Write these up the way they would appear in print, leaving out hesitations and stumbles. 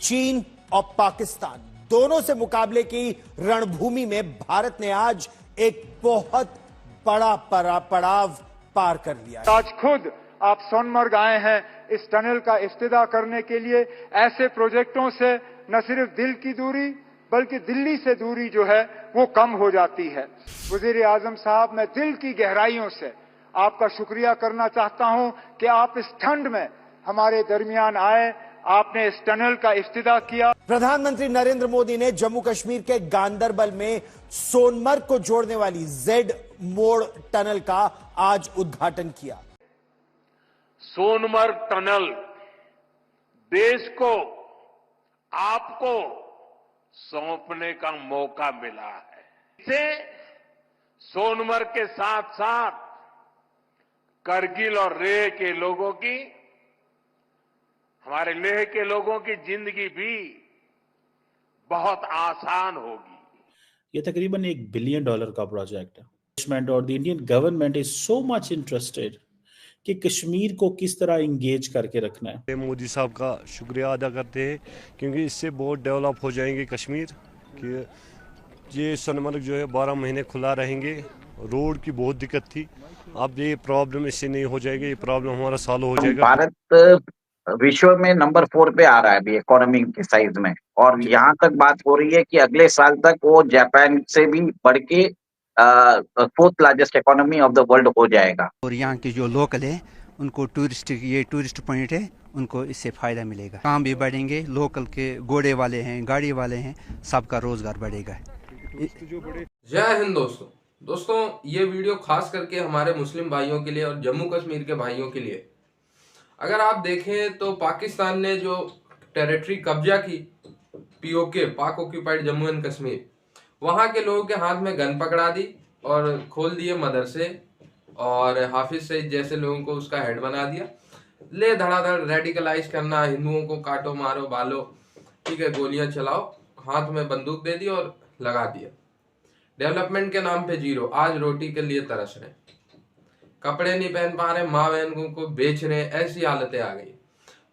चीन और पाकिस्तान दोनों से मुकाबले की रणभूमि में भारत ने आज एक बहुत बड़ा पड़ाव पार कर लिया। आज खुद आप सोनमर्ग आए हैं इस टनल का इफ्तिताह करने के लिए। ऐसे प्रोजेक्टों से न सिर्फ दिल की दूरी बल्कि दिल्ली से दूरी जो है वो कम हो जाती है। वजीर आजम साहब, मैं दिल की गहराइयों से आपका शुक्रिया करना चाहता हूं कि आप इस ठंड में हमारे दरमियान आए, आपने इस टनल का इफ्तिताह किया। प्रधानमंत्री नरेंद्र मोदी ने जम्मू कश्मीर के गांदरबल में सोनमर्ग को जोड़ने वाली जेड मोड़ टनल का आज उद्घाटन किया। सोनमर्ग टनल देश को आपको सौंपने का मौका मिला है। इससे सोनमर्ग के साथ साथ करगिल और लेह के लोगों की, हमारे लेह के लोगों की जिंदगी भी बहुत आसान होगी। ये तकरीबन $1 बिलियन का प्रोजेक्ट है और the Indian government is so much interested कि कश्मीर को किस तरह इंगेज करके रखना है। मोदी साहब का शुक्रिया अदा करते हैं क्योंकि इससे बहुत डेवलप हो जाएंगे कश्मीर कि ये सोनमर्ग जो है 12 महीने खुला रहेंगे। रोड की बहुत दिक्कत थी, अब ये प्रॉब्लम इससे नहीं हो जाएगी, ये प्रॉब्लम हमारा सॉल्व हो जाएगा। भारत विश्व में नंबर 4 पे आ रहा है अभी इकोनॉमी के साइज में, और यहाँ तक बात हो रही है कि अगले साल तक वो जापान से भी बढ़ के 4th largest economy of the world हो जाएगा। और यहाँ के जो लोकल है उनको टूरिस्ट पॉइंट है, उनको इससे फायदा मिलेगा, काम भी बढ़ेंगे, लोकल के घोड़े वाले हैं, गाड़ी वाले हैं, सबका रोजगार बढ़ेगा। जय हिंद दोस्तों, ये वीडियो खास करके हमारे मुस्लिम भाइयों के लिए और जम्मू कश्मीर के भाइयों के लिए। अगर आप देखें तो पाकिस्तान ने जो टेरिटरी कब्जा की, पीओके, पाक ऑक्यूपाइड जम्मू एंड कश्मीर, वहाँ के लोगों के हाथ में गन पकड़ा दी और खोल दिए मदरसे और हाफिज सईद जैसे लोगों को उसका हेड बना दिया। ले धड़ाधड़ रेडिकलाइज करना, हिंदुओं को काटो मारो बालो, ठीक है, गोलियां चलाओ, हाथ में बंदूक दे दी और लगा दिया। डेवलपमेंट के नाम पे जीरो, आज रोटी के लिए तरस रहे, कपड़े नहीं पहन पा रहे, माँ बहनों को बेच रहे, ऐसी हालतें आ गई।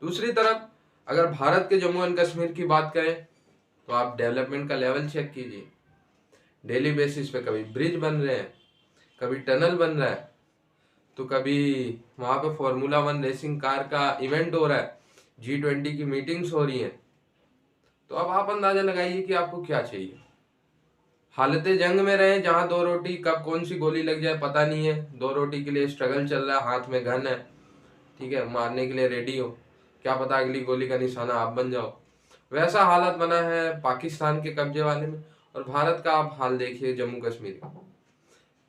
दूसरी तरफ अगर भारत के जम्मू एंड कश्मीर की बात करें तो आप डेवलपमेंट का लेवल चेक कीजिए। डेली बेसिस पे कभी ब्रिज बन रहे हैं, कभी टनल बन रहा है, तो कभी वहां पे फॉर्मूला 1 रेसिंग कार का इवेंट हो रहा है, G20 की मीटिंग्स हो रही हैं। तो अब आप अंदाजा लगाइए कि आपको क्या चाहिए। हालतें जंग में रहे, जहां 2 रोटी कब कौन सी गोली लग जाए पता नहीं है, 2 रोटी के लिए स्ट्रगल चल रहा है, हाथ में गन है, ठीक है, मारने के लिए रेडी हो, क्या पता अगली गोली का निशाना आप बन जाओ। वैसा हालत बना है पाकिस्तान के कब्जे वाले में। और भारत का आप हाल देखिए, जम्मू कश्मीर का।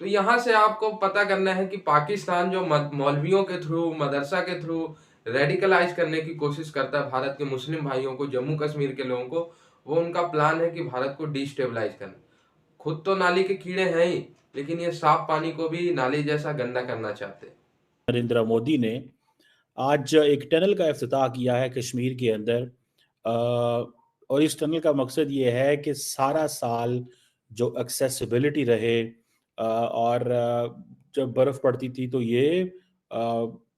तो यहाँ से आपको पता करना है कि पाकिस्तान जो मौलवियों के थ्रू, मदरसा के थ्रू रेडिकलाइज करने की कोशिश करता है भारत के मुस्लिम भाइयों को, जम्मू कश्मीर के लोगों को, वो उनका प्लान है कि भारत को डिस्टेबलाइज करना। खुद तो नाली के कीड़े हैं ही, लेकिन ये साफ पानी को भी नाली जैसा गंदा करना चाहते हैं। नरेंद्र मोदी ने आज एक टनल का इफ्तिताह किया है कश्मीर के अंदर, और इस टनल का मकसद ये है कि सारा साल जो एक्सेसिबिलिटी रहे, और जब बर्फ पड़ती थी तो ये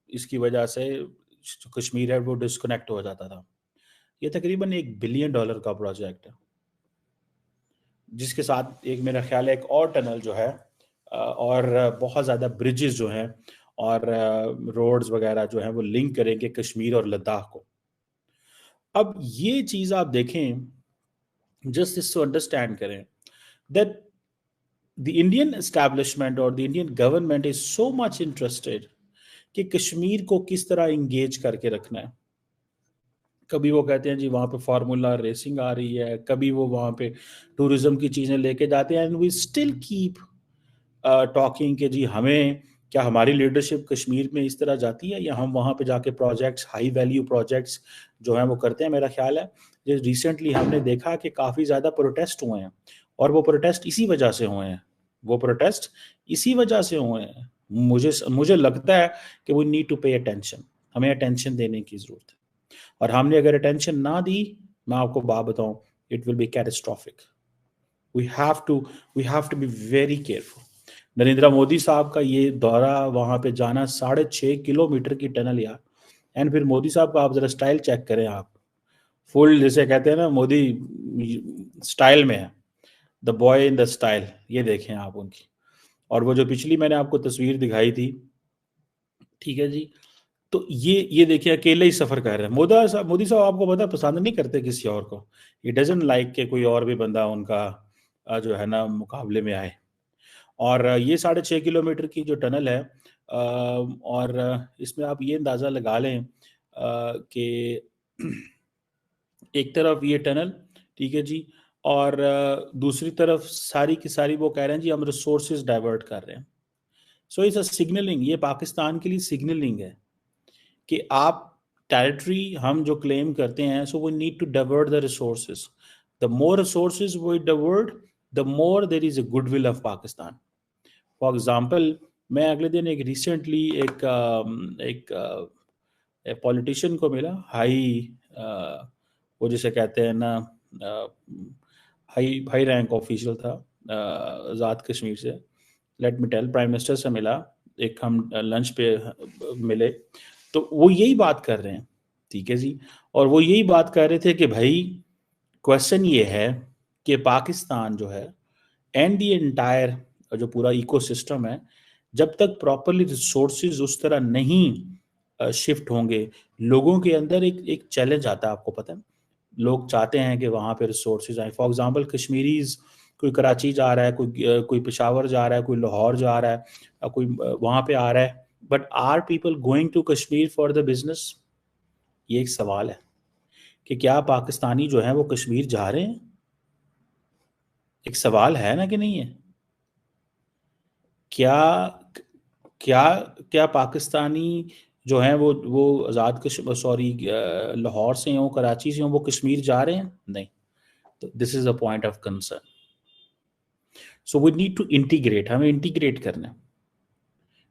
इसकी वजह से कश्मीर है वो डिस्कनेक्ट हो जाता था। ये तकरीबन $1 बिलियन का प्रोजेक्ट है, जिसके साथ एक मेरा ख्याल है एक और टनल जो है, और बहुत ज़्यादा ब्रिजेस जो हैं और रोड्स वगैरह जो हैं वो लिंक करेंगे कश्मीर और लद्दाख को। अब ये चीज़ आप देखें, जस्ट इसको अंडरस्टैंड करें दैट द इंडियन एस्टैब्लिशमेंट और the Indian government is so much interested कि कश्मीर को किस तरह इंगेज करके रखना है। कभी वो कहते हैं जी वहाँ पे फार्मूला रेसिंग आ रही है, कभी वो वहाँ पे टूरिज्म की चीज़ें लेके जाते हैं, and we still keep talking कि जी हमें क्या हमारी लीडरशिप कश्मीर में इस तरह जाती है, या हम वहाँ पे जाके प्रोजेक्ट्स, हाई वैल्यू प्रोजेक्ट्स जो हैं वो करते हैं। मेरा ख्याल है जो रिसेंटली हमने देखा कि काफ़ी ज़्यादा प्रोटेस्ट हुए हैं, और वो प्रोटेस्ट इसी वजह से हुए हैं। मुझे लगता है कि we need to pay attention, हमें अटेंशन देने की ज़रूरत है, और हमने अगर अटेंशन ना दी, मैं आपको बात बताऊं, it will be catastrophic. We have to be very careful. Narendra Modi साहब का ये दौरा, वहाँ पे जाना, 6.5 किलोमीटर की टनल यार, एंड फिर मोदी साहब का आप ज़रा स्टाइल चेक करें आप, फुल जिसे कहते हैं ना, मोदी स्टाइल में है, the boy in the style. ये देखें आप उनकी। और वो जो पिछली मैंने आपको तस्वीर दिखाई थी, ठीक है जी, तो ये देखिए अकेले ही सफर कर रहे हैं। मोदी साहब आपको पता है पसंद नहीं करते किसी और को। ये डजंट लाइक के कोई और भी बंदा उनका जो है ना मुकाबले में आए। और ये 6.5 किलोमीटर की जो टनल है, और इसमें आप ये अंदाज़ा लगा लें कि एक तरफ ये टनल, ठीक है जी, और दूसरी तरफ सारी की सारी वो कह रहे हैं जी हम रिसोर्सेज डाइवर्ट कर रहे हैं। सो इट्स अ सिग्नलिंग, ये पाकिस्तान के लिए सिग्नलिंग है कि आप टेरिटरी हम जो क्लेम करते हैं, so we need to divert the resources. The more resources we divert, the more there is a goodwill of Pakistan. For example, मैं अगले दिन एक रिसेंटली एक पॉलिटिशियन को मिला, वो जिसे कहते हैं ना हाई रैंक ऑफिशियल था, आज़ाद कश्मीर से। Let me tell, prime minister से मिला, एक हम लंच पे मिले, तो वो यही बात कर रहे हैं, ठीक है जी। और वो यही बात कर रहे थे कि भाई क्वेश्चन ये है कि पाकिस्तान जो है एंड दी एंटायर जो पूरा इकोसिस्टम है, जब तक प्रॉपरली रिसोर्सेज उस तरह नहीं शिफ्ट होंगे, लोगों के अंदर एक चैलेंज आता है। आपको पता है, लोग चाहते हैं कि वहाँ पे रिसोर्सेज आए। फॉर एग्जांपल, कश्मीरीज, कोई कराची जा रहा है, कोई पेशावर जा रहा है, कोई लाहौर जा रहा है, कोई वहाँ पे आ रहा है, but are people going to Kashmir for the business? ये एक सवाल है कि क्या पाकिस्तानी जो है वो कश्मीर जा रहे हैं? एक सवाल है ना कि नहीं है? क्या क्या क्या पाकिस्तानी जो हैं वो आज़ाद कश्मीर, सॉरी, लाहौर से हों, कराची से हों, वो कश्मीर जा रहे हैं? नहीं। तो this is a point of concern. So we need to integrate, हमें इंटीग्रेट करना है,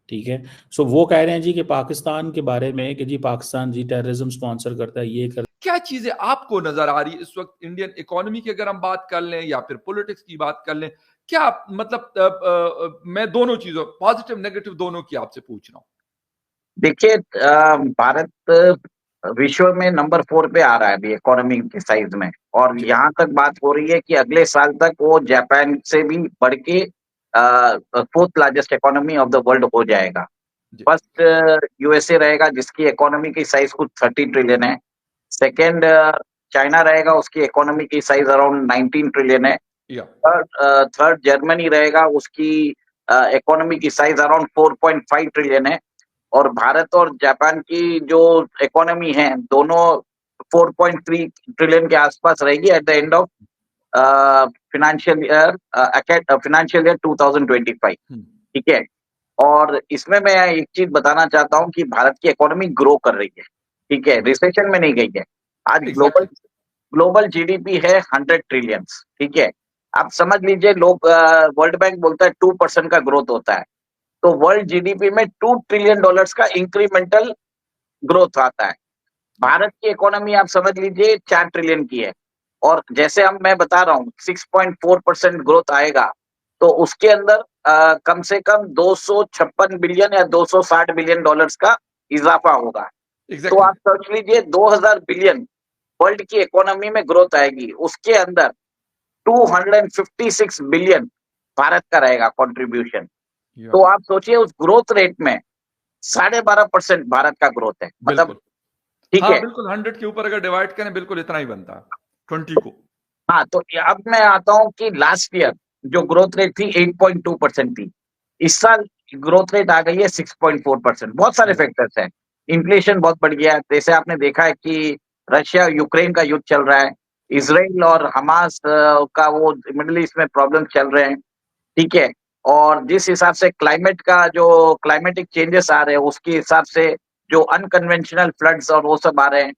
ठीक है। सो वो कह रहे हैं जी कि पाकिस्तान के बारे में कि जी पाकिस्तान जी टेररिज्म स्पॉन्सर करता है, ये कर। क्या चीजें आपको नजर आ रही इस वक्त इंडियन इकोनॉमी की अगर हम बात कर लें या फिर पॉलिटिक्स की बात कर लें, क्या मतलब मैं दोनों चीजों, पॉजिटिव नेगेटिव दोनों की आपसे पूछ रहा हूं। देखिए, भारत विश्व में नंबर 4 पे आ रहा है अभी इकोनॉमी के साइज में, और यहाँ तक बात हो रही है कि अगले साल तक वो जापान से भी बढ़ के 4th largest economy of the world हो जाएगा। फर्स्ट यूएसए रहेगा जिसकी इकोनॉमी की साइज कुछ 30 ट्रिलियन है। सेकेंड चाइना रहेगा, उसकी इकोनॉमी की साइज अराउंड 19 ट्रिलियन है। थर्ड जर्मनी रहेगा, उसकी इकोनॉमी की साइज अराउंड 4.5 ट्रिलियन है। और भारत और जापान की जो इकोनॉमी है दोनों 4.3 ट्रिलियन के आसपास रहेगी at the end of financial year 2025, ठीक है। और इसमें मैं एक चीज बताना चाहता हूं कि भारत की इकोनॉमी ग्रो कर रही है, ठीक है, रिसेशन में नहीं गई है। आज ग्लोबल जीडीपी है 100 ट्रिलियन, ठीक है। आप समझ लीजिए, लोग वर्ल्ड बैंक बोलता है 2% का ग्रोथ होता है, तो वर्ल्ड जीडीपी में $2 ट्रिलियन का इंक्रीमेंटल ग्रोथ आता है। भारत की इकोनॉमी आप समझ लीजिए 4 ट्रिलियन की है, और जैसे मैं बता रहा हूँ 6.4% ग्रोथ आएगा, तो उसके अंदर कम से कम 256 बिलियन या 260 बिलियन डॉलर्स का इजाफा होगा। तो आप सोच लीजिए 2000 बिलियन वर्ल्ड की इकोनॉमी में ग्रोथ आएगी, उसके अंदर 256 बिलियन भारत का रहेगा कंट्रीब्यूशन। तो आप सोचिए उस ग्रोथ रेट में 12.5% भारत का ग्रोथ है, मतलब ठीक है, बिल्कुल 100 के ऊपर अगर डिवाइड करें बिल्कुल इतना ही बनता है 20 को। हाँ, तो अब मैं आता हूं कि लास्ट ईयर जो ग्रोथ रेट थी 8.2% थी, इस साल ग्रोथ रेट आ गई है 6.4%। बहुत सारे फैक्टर्स हैं, इन्फ्लेशन बहुत बढ़ गया है, जैसे आपने देखा है कि रशिया यूक्रेन का युद्ध चल रहा है, इसराइल और हमास का वो मिडिल ईस्ट में प्रॉब्लम चल रहे हैं, ठीक है। और जिस हिसाब से क्लाइमेट का जो क्लाइमेटिक चेंजेस आ रहे हैं उसके हिसाब से जो अनकन्वेंशनल फ्लड्स और वो सब आ रहे हैं,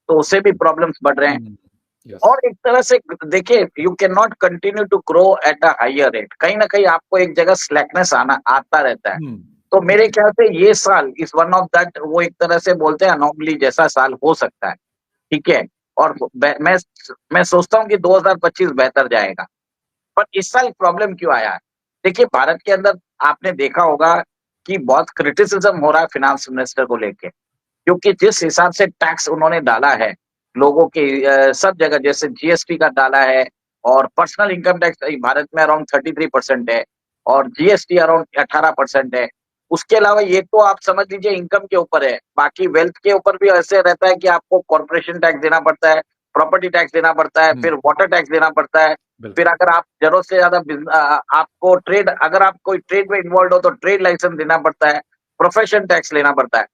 तो उससे भी प्रॉब्लम्स बढ़ रहे हैं। और एक तरह से देखिए, you can not continue to grow at a higher rate, कहीं ना कहीं आपको एक जगह स्लैकनेस आता रहता है। तो मेरे ख्याल से ये साल इस वन ऑफ दैट, वो एक तरह से बोलते हैं अनोमली जैसा साल हो सकता है, ठीक है। और मैं सोचता हूँ कि 2025 बेहतर जाएगा। पर इस साल प्रॉब्लम क्यों आया है? देखिए, भारत के अंदर आपने देखा होगा कि बहुत क्रिटिसिज्म हो रहा है फिनांस मिनिस्टर को लेके, क्योंकि जिस हिसाब से टैक्स उन्होंने डाला है लोगों के सब जगह जैसे जीएसटी का डाला है, और पर्सनल इनकम टैक्स भारत में अराउंड 33% है, और जीएसटी अराउंड 18% है। उसके अलावा ये तो आप समझ लीजिए इनकम के ऊपर है, बाकी वेल्थ के ऊपर भी ऐसे रहता है कि आपको कॉर्पोरेशन टैक्स देना पड़ता है, प्रॉपर्टी टैक्स देना पड़ता है, फिर वाटर टैक्स देना पड़ता है, फिर अगर आप जरूरत से ज्यादा आपको अगर आप कोई ट्रेड में इन्वॉल्व हो तो ट्रेड लाइसेंस देना पड़ता है, प्रोफेशन टैक्स लेना पड़ता है।